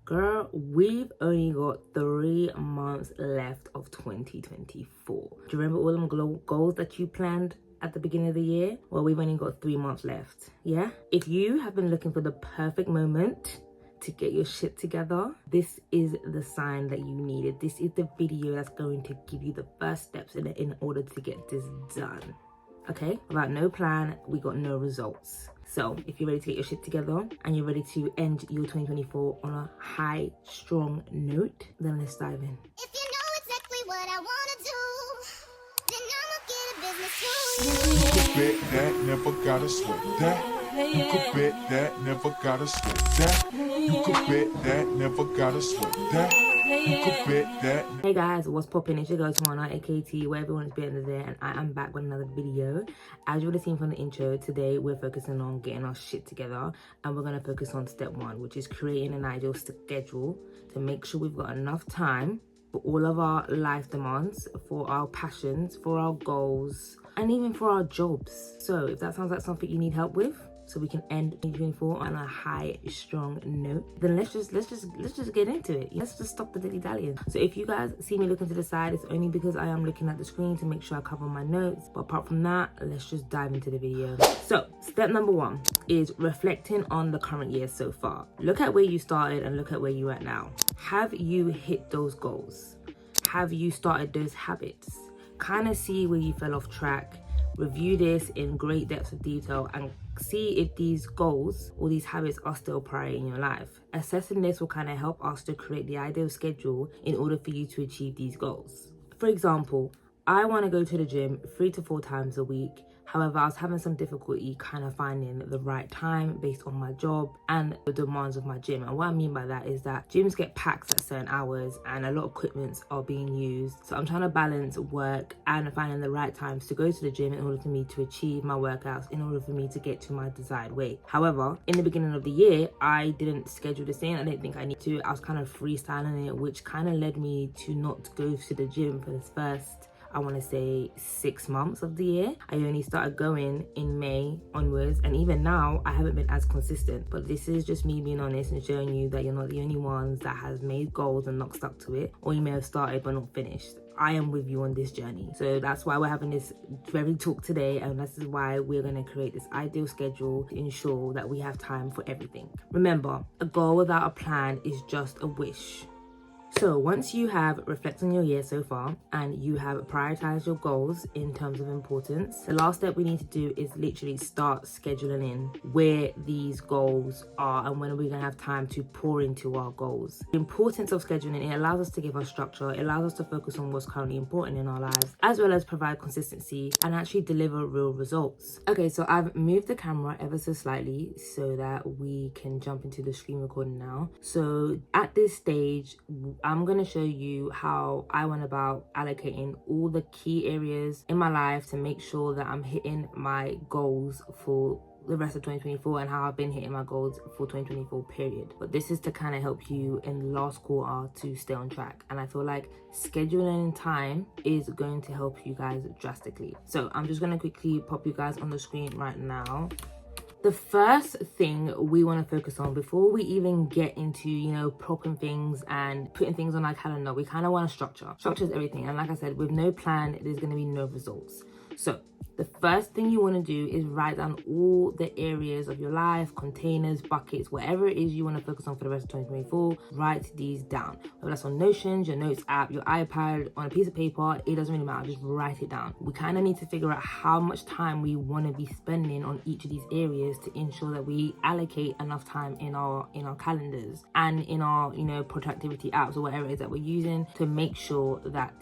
Girl, we've only got 3 months left of 2024. Do you remember all them goals that you planned at the beginning of the year? Well, we've only got 3 months left, yeah? If you have been looking for the perfect moment to get your shit together, this is the sign that you needed. This is the video that's going to give you the first steps in order to get this done. Okay? Without no plan, we got no results. So if you're ready to get your shit together and you're ready to end your 2024 on a high, strong note, then let's dive in. If you know exactly what I wanna do, then I'ma get a business too. You could bet that, never gotta sweat that. You could bet that, never gotta sweat that. You could bet that, never gotta sweat that. You could bet that. Hey guys, what's poppin'? It's your girl Tamana, Allocate, where everyone's been there, and I am back with another video. As you would have seen from the intro, today we're focusing on getting our shit together, and we're gonna focus on step 1, which is creating an ideal schedule to make sure we've got enough time for all of our life demands, for our passions, for our goals, and even for our jobs. So if that sounds like something you need help with, so we can end 2024 on a high, strong note, then let's just get into it. Let's just stop the dilly-dallying. So if you guys see me looking to the side, it's only because I am looking at the screen to make sure I cover my notes. But apart from that, let's just dive into the video. So step number 1 is reflecting on the current year so far. Look at where you started and look at where you're at now. Have you hit those goals? Have you started those habits? Kind of see where you fell off track. Review this in great depths of detail and see if these goals or these habits are still priority in your life. Assessing this will kind of help us to create the ideal schedule in order for you to achieve these goals. For example, I want to go to the gym 3 to 4 times a week. However, I was having some difficulty kind of finding the right time based on my job and the demands of my gym. And what I mean by that is that gyms get packed at certain hours and a lot of equipments are being used. So I'm trying to balance work and finding the right times to go to the gym in order for me to achieve my workouts, in order for me to get to my desired weight. However, in the beginning of the year, I didn't schedule this in. I didn't think I need to. I was kind of freestyling it, which kind of led me to not go to the gym for this first, I want to say, 6 months of the year. I only started going in May onwards, and even now I haven't been as consistent. But this is just me being honest and showing you that you're not the only ones that has made goals and not stuck to it, or you may have started but not finished. I am with you on this journey. So that's why we're having this very talk today, and this is why we're going to create this ideal schedule to ensure that we have time for everything. Remember, a goal without a plan is just a wish. So once you have reflected on your year so far and you have prioritized your goals in terms of importance, the last step we need to do is literally start scheduling in where these goals are and when are we going to have time to pour into our goals. The importance of scheduling, it allows us to give us structure, it allows us to focus on what's currently important in our lives, as well as provide consistency and actually deliver real results. Okay, so I've moved the camera ever so slightly so that we can jump into the screen recording now. So at this stage, I'm going to show you how I went about allocating all the key areas in my life to make sure that I'm hitting my goals for the rest of 2024 and how I've been hitting my goals for 2024 period. But this is to kind of help you in the last quarter to stay on track. And I feel like scheduling time is going to help you guys drastically. So I'm just going to quickly pop you guys on the screen right now. The first thing we want to focus on before we even get into, propping things and putting things on our calendar, we kind of want to structure. Structure is everything. And like I said, with no plan, there's going to be no results. So the first thing you want to do is write down all the areas of your life, containers, buckets, whatever it is you want to focus on for the rest of 2024. Write these down. Whether that's on Notion, your notes app, your iPad, on a piece of paper, it doesn't really matter. Just write it down. We kind of need to figure out how much time we want to be spending on each of these areas to ensure that we allocate enough time in our calendars and in our productivity apps or whatever it is that we're using to make sure that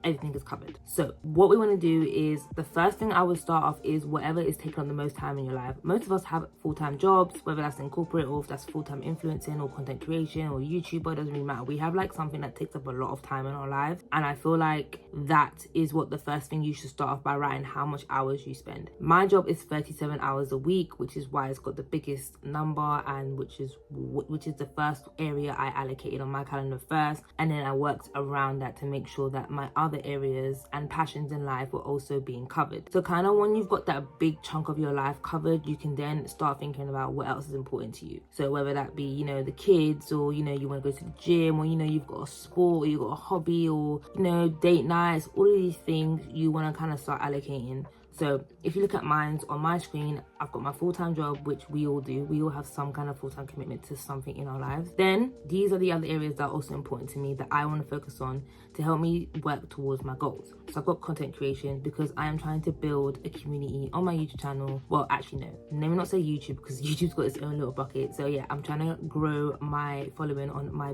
everything is covered. So what we want to do is, the first thing I would start off is whatever is taking up the most time in your life. Most of us have full-time jobs, whether that's in corporate or if that's full-time influencing or content creation or YouTuber, it doesn't really matter. We have like something that takes up a lot of time in our lives, and I feel like that is what the first thing you should start off by writing how much hours you spend. My job is 37 hours a week, which is why it's got the biggest number, and which is the first area I allocated on my calendar first, and then I worked around that to make sure that my other other areas and passions in life were also being covered. So kind of when you've got that big chunk of your life covered, you can then start thinking about what else is important to you. So whether that be, you know, the kids, or, you know, you want to go to the gym, or, you know, you've got a sport, or you've got a hobby, or, you know, date nights, all of these things you want to kind of start allocating. So if you look at mine on my screen, I've got my full-time job, which we all do. We all have some kind of full-time commitment to something in our lives. Then these are the other areas that are also important to me that I want to focus on to help me work towards my goals. So I've got content creation because I am trying to build a community on my YouTube channel. Well, actually, no, let me not say YouTube, because YouTube's got its own little bucket. So yeah, I'm trying to grow my following on my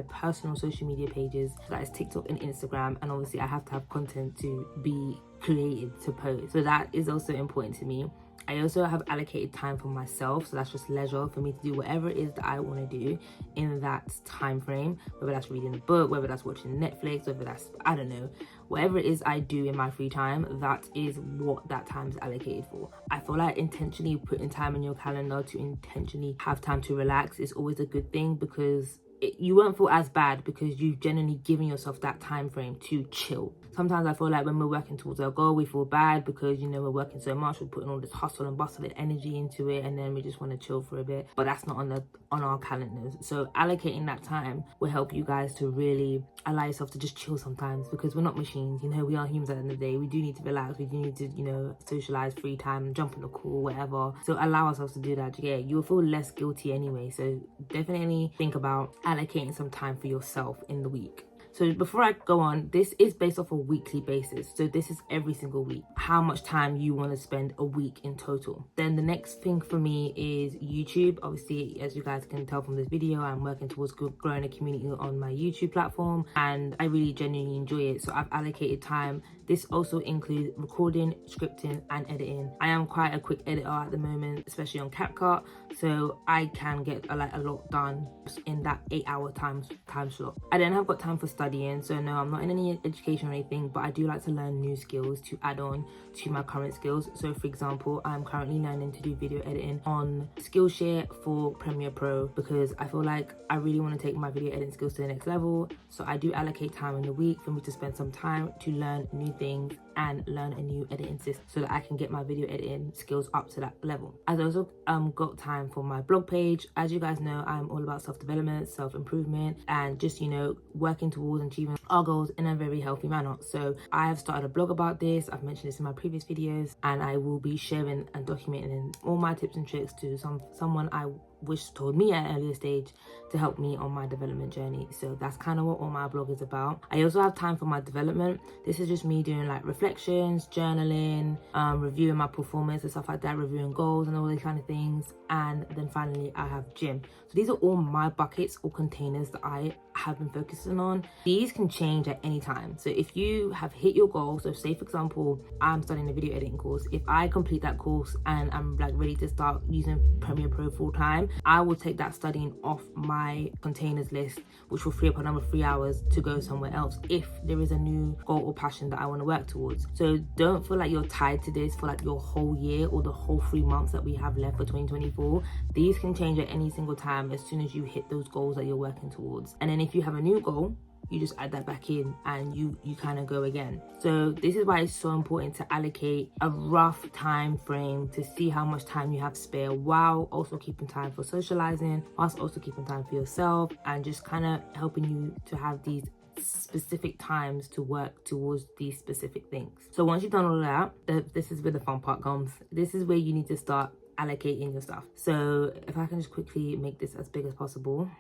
personal social media pages. That is TikTok and Instagram. And obviously I have to have content to be created to post. So that is also important to me. I also have allocated time for myself, so that's just leisure for me to do whatever it is that I want to do in that time frame, whether that's reading a book, whether that's watching Netflix, whether that's, I don't know, whatever it is I do in my free time, that is what that time is allocated for. I feel like intentionally putting time in your calendar to intentionally have time to relax is always a good thing, because you won't feel as bad because you've generally given yourself that time frame to chill. Sometimes I feel like when we're working towards our goal, we feel bad because, you know, we're working so much, we're putting all this hustle and bustle and energy into it, and then we just want to chill for a bit. But that's not on our calendars. So allocating that time will help you guys to really allow yourself to just chill sometimes, because we're not machines, you know, we are humans at the end of the day. We do need to relax, we do need to, you know, socialize, free time, jump on a call, whatever. So allow ourselves to do that. Yeah, you'll feel less guilty anyway. So definitely think about allocating some time for yourself in the week. So before I go on, this is based off a weekly basis. So this is every single week, how much time you want to spend a week in total. Then the next thing for me is YouTube. Obviously, as you guys can tell from this video, I'm working towards growing a community on my YouTube platform, and I really genuinely enjoy it. So I've allocated time. This also includes recording, scripting, and editing. I am quite a quick editor at the moment, especially on CapCut, so I can get a lot done in that 8-hour time slot. I don't have got time for studying, so no, I'm not in any education or anything, but I do like to learn new skills to add on to my current skills. So for example, I'm currently learning to do video editing on Skillshare for Premiere Pro, because I feel like I really want to take my video editing skills to the next level. So I do allocate time in the week for me to spend some time to learn new things and learn a new editing system so that I can get my video editing skills up to that level. I've also got time for my blog page. As you guys know, I'm all about self-development, self-improvement, and just, you know, working towards achieving our goals in a very healthy manner. So I have started a blog about this. I've mentioned this in my previous videos, and I will be sharing and documenting all my tips and tricks to someone I wish told me at an earlier stage to help me on my development journey. So that's kind of what all my blog is about. I also have time for my development. This is just me doing like reflections, journaling, reviewing my performance and stuff like that, reviewing goals and all these kind of things. And then finally I have gym. So these are all my buckets or containers that I have been focusing on. These can change at any time. So if you have hit your goal, so say for example, I'm studying a video editing course. If I complete that course and I'm like ready to start using Premiere Pro full time, I will take that studying off my containers list, which will free up another 3 hours to go somewhere else if there is a new goal or passion that I want to work towards. So don't feel like you're tied to this for like your whole year or the whole 3 months that we have left for 2024. These can change at any single time as soon as you hit those goals that you're working towards. And then if you have a new goal, you just add that back in and you kind of go again. So this is why it's so important to allocate a rough time frame to see how much time you have spare, while also keeping time for socializing, whilst also keeping time for yourself, and just kind of helping you to have these specific times to work towards these specific things. So once you've done all of that, this is where the fun part comes. This is where you need to start allocating your stuff. So if I can just quickly make this as big as possible.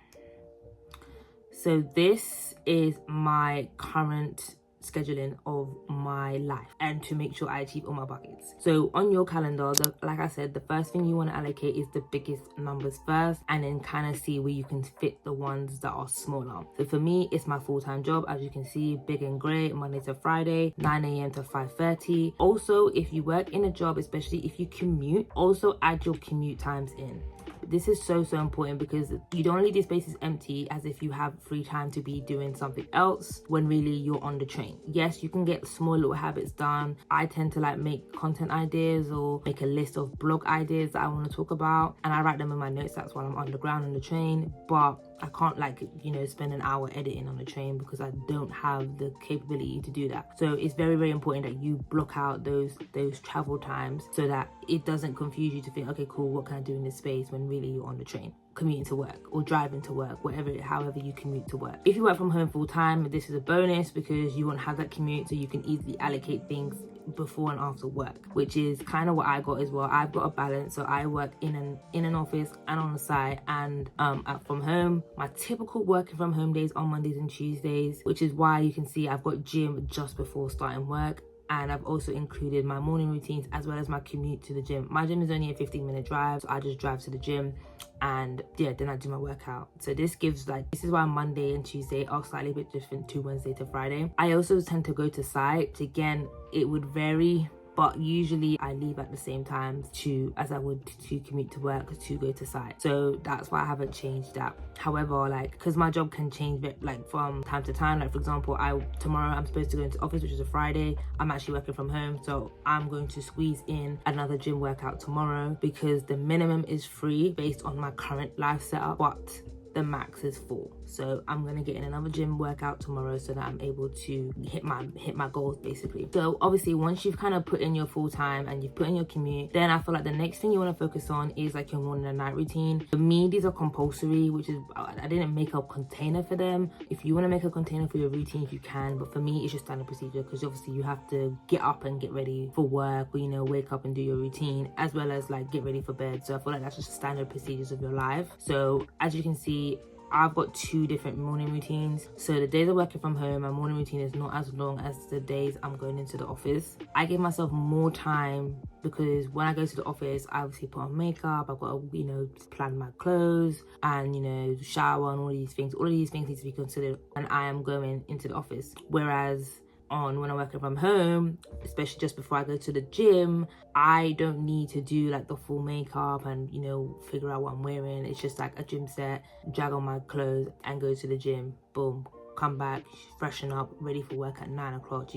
So this is my current scheduling of my life, and to make sure I achieve all my buckets. So on your calendar, like I said, the first thing you want to allocate is the biggest numbers first, and then kind of see where you can fit the ones that are smaller. So for me, it's my full-time job. As you can see, big and grey, Monday to Friday, 9 a.m. to 5:30. Also, if you work in a job, especially if you commute, also add your commute times in. This is so important, because you don't leave these spaces empty as if you have free time to be doing something else when really you're on the train. Yes, you can get small little habits done. I tend to like make content ideas or make a list of blog ideas that I want to talk about, and I write them in my notes. That's while I'm underground on the train. But I can't like, you know, spend an hour editing on a train because I don't have the capability to do that. So it's very, very important that you block out those travel times so that it doesn't confuse you to think, okay, cool, what can I do in this space, when really you're on the train commuting to work or driving to work, however you commute to work. If you work from home full time, this is a bonus because you won't have that commute, so you can easily allocate things before and after work, which is kind of what I got as well. I've got a balance, so I work in an office and on the site and from home. My typical working from home days on Mondays and Tuesdays, which is why you can see I've got gym just before starting work. And I've also included my morning routines as well as my commute to the gym. My gym is only a 15-minute drive, so I just drive to the gym and yeah, then I do my workout. So this is why Monday and Tuesday are slightly a bit different to Wednesday to Friday. I also tend to go to site. Again, it would vary, but usually I leave at the same time as I would to commute to work to go to site. So that's why I haven't changed that. However, like, because my job can change like from time to time. Like for example, tomorrow I'm supposed to go into office, which is a Friday. I'm actually working from home, so I'm going to squeeze in another gym workout tomorrow because the minimum is 3 based on my current life setup, but the max is 4. So I'm gonna get in another gym workout tomorrow so that I'm able to hit my goals basically. So obviously once you've kind of put in your full time and you've put in your commute, then I feel like the next thing you want to focus on is like your morning and night routine. For me, these are compulsory, which is I didn't make a container for them. If you want to make a container for your routine, if you can, but for me it's just standard procedure because obviously you have to get up and get ready for work, or you know, wake up and do your routine as well as like get ready for bed. So I feel like that's just standard procedures of your life. So as you can see, I've got 2 different morning routines. So the days I'm working from home, my morning routine is not as long as the days I'm going into the office. I give myself more time because when I go to the office, I obviously put on makeup, I've got to, you know, plan my clothes and, you know, shower and all these things. All of these things need to be considered when I am going into the office. Whereas when I'm working from home, especially just before I go to the gym, I don't need to do like the full makeup and, you know, figure out what I'm wearing. It's just like a gym set, drag on my clothes and go to the gym. Boom, come back, freshen up, ready for work at 9 o'clock.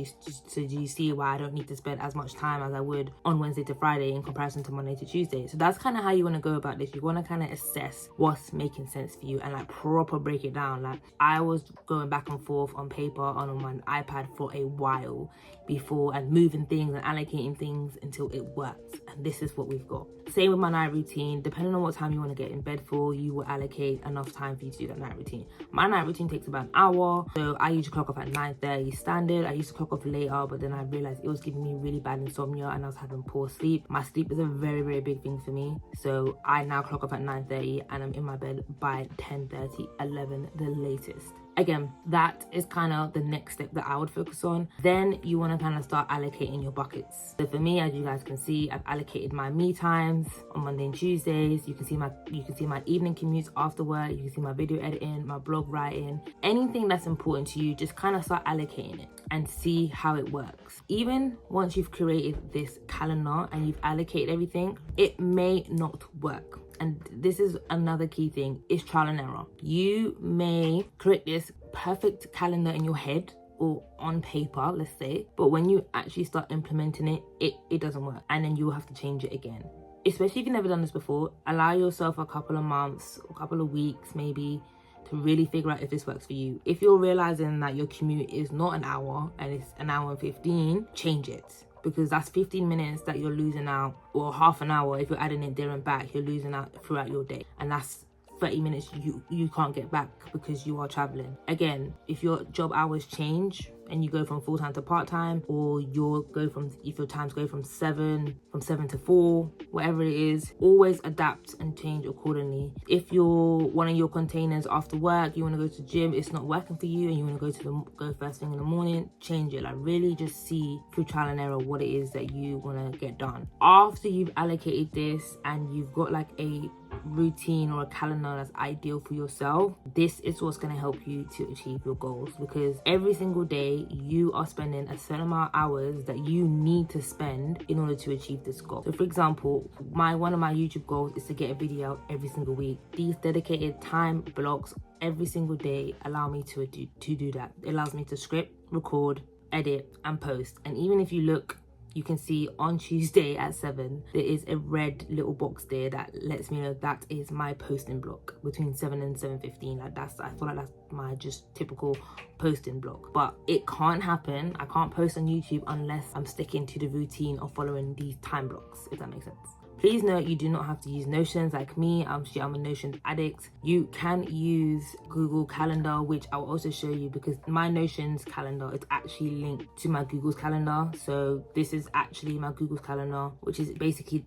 So do you see why I don't need to spend as much time as I would on Wednesday to Friday in comparison to Monday to Tuesday? So that's kind of how you want to go about this. You want to kind of assess what's making sense for you and like proper break it down. Like I was going back and forth on paper on my iPad for a while before and moving things and allocating things until it worked. And this is what we've got. Same with my night routine. Depending on what time you want to get in bed for, you will allocate enough time for you to do that night routine. My night routine takes about an hour. So I usually clock off at 9:30 standard. I used to clock off later, but then I realized it was giving me really bad insomnia and I was having poor sleep. My sleep is a very, very big thing for me. So I now clock off at 9:30 and I'm in my bed by 10:30, 11 the latest. Again, that is kind of the next step that I would focus on. Then you want to kind of start allocating your buckets. So for me, as you guys can see, I've allocated my me times on Monday and Tuesdays. You can see my evening commutes after work. You can see my video editing, my blog writing. Anything that's important to you, just kind of start allocating it and see how it works. Even once you've created this calendar and you've allocated everything, it may not work. And this is another key thing, is trial and error. You may create this perfect calendar in your head or on paper, let's say, but when you actually start implementing it, it doesn't work. And then you'll have to change it again. Especially if you've never done this before, allow yourself a couple of months, a couple of weeks maybe, to really figure out if this works for you. If you're realizing that your commute is not an hour and it's an hour and 15, change it. Because that's 15 minutes that you're losing out, or half an hour if you're adding it there and back, you're losing out throughout your day. And that's 30 minutes you can't get back because you are traveling. Again, if your job hours change and you go from full-time to part-time, or if your times go from 7 to 4, whatever it is, always adapt and change accordingly. If you're one of your containers after work, you want to go to the gym, it's not working for you and you want to go first thing in the morning, change it. Like really just see through trial and error what it is that you want to get done. After you've allocated this and you've got like a routine or a calendar that's ideal for yourself, this is what's going to help you to achieve your goals, because every single day you are spending a certain amount of hours that you need to spend in order to achieve this goal. So for example, one of my YouTube goals is to get a video out every single week. These dedicated time blocks every single day allow me to do that. It allows me to script, record, edit and post. And even if you look, you can see on Tuesday at 7 there is a red little box there that lets me know that is my posting block between 7 and 7:15. Like that's, I feel like that's my just typical posting block. But it can't happen, I can't post on YouTube unless I'm sticking to the routine of following these time blocks, if that makes sense. Please note, you do not have to use Notions like me. I'm a Notions addict. You can use Google Calendar, which I will also show you, because my Notions calendar is actually linked to my Google's calendar. So this is actually my Google's calendar, which is exactly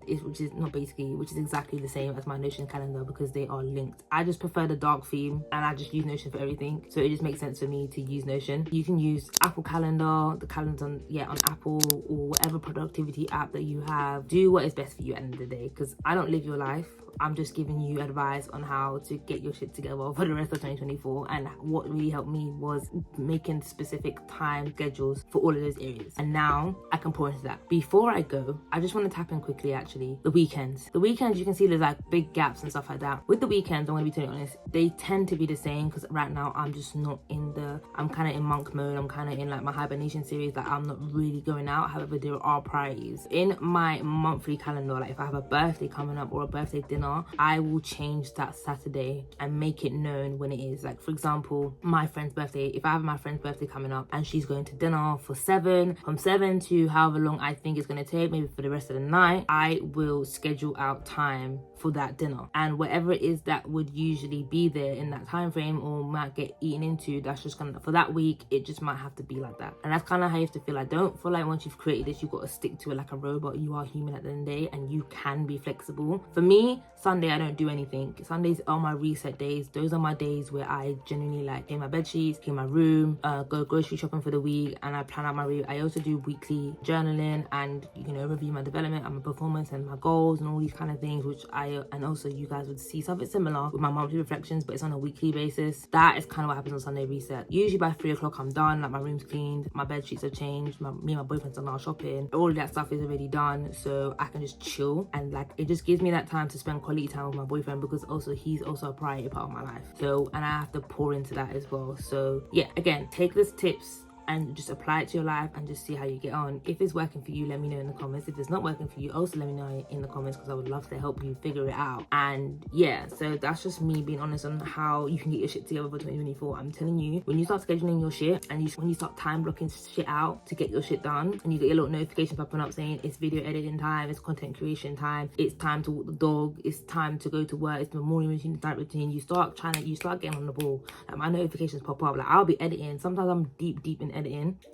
the same as my Notion calendar because they are linked. I just prefer the dark theme and I just use Notion for everything. So it just makes sense for me to use Notion. You can use Apple Calendar, the calendar on Apple, or whatever productivity app that you have. Do what is best for you at the end of the day, because I don't live your life. I'm just giving you advice on how to get your shit together for the rest of 2024, and what really helped me was making specific time schedules for all of those areas. And now I can pour into that. Before I go, I just want to tap in quickly actually the weekends. The weekends, you can see there's like big gaps and stuff like that. With the weekends, I'm going to be totally honest, they tend to be the same because right now I'm just not I'm kind of in monk mode. I'm kind of in like my hibernation series, like I'm not really going out. However, there are priorities in my monthly calendar. Like if I have a birthday coming up or a birthday dinner, I will change that Saturday and make it known when it is. Like for example, my friend's birthday, if I have my friend's birthday coming up and she's going to dinner for 7, from 7 to however long I think it's going to take, maybe for the rest of the night, I will schedule out time for that dinner, and whatever it is that would usually be there in that time frame or might get eaten into, that's just gonna, for that week, it just might have to be like that. And that's kind of how you have to feel. Like, don't feel like once you've created this you've got to stick to it like a robot. You are human at the end of the day and you can be flexible. For me, Sunday I don't do anything. Sundays are my reset days. Those are my days where I genuinely like clean my bed sheets, clean my room, go grocery shopping for the week, and I plan out my route. I also do weekly journaling and, you know, review my development and my performance and my goals and all these kind of things, which and also you guys would see something similar with my monthly reflections, but it's on a weekly basis. That is kind of what happens on Sunday reset. Usually by 3 o'clock I'm done, like my room's cleaned, my bed sheets are changed, me and my boyfriend's done our shopping, all of that stuff is already done, so I can just chill, and like it just gives me that time to spend quality time with my boyfriend, because also he's also a priority part of my life. So, and I have to pour into that as well. So yeah, again, take these tips and just apply it to your life and just see how you get on. If it's working for you, let me know in the comments. If it's not working for you, also let me know in the comments, because I would love to help you figure it out. And yeah, so that's just me being honest on how you can get your shit together for 2024. I'm telling you, when you start scheduling your shit and when you start time blocking shit out to get your shit done, and you get your little notifications popping up saying it's video editing time, it's content creation time, it's time to walk the dog, it's time to go to work, it's the morning routine, the night routine, you start getting on the ball. Like my notifications pop up, like I'll be editing. Sometimes I'm deep in editing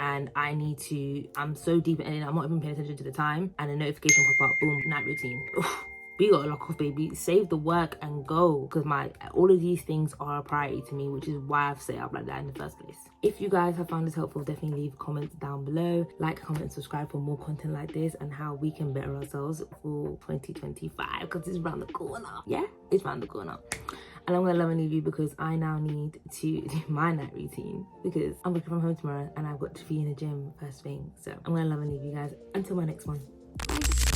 and I'm so deep in editing, I'm not even paying attention to the time, and a notification pop up, boom, night routine. We gotta lock off, baby. Save the work and go, because all of these things are a priority to me, which is why I've set up like that in the first place. If you guys have found this helpful, definitely leave comments down below. Like, comment, and subscribe for more content like this and how we can better ourselves for 2025, because it's around the corner. Yeah, it's around the corner. And I'm gonna love and leave you, because I now need to do my night routine, because I'm working from home tomorrow and I've got to be in the gym first thing. So I'm gonna love and leave you guys until my next one. Bye.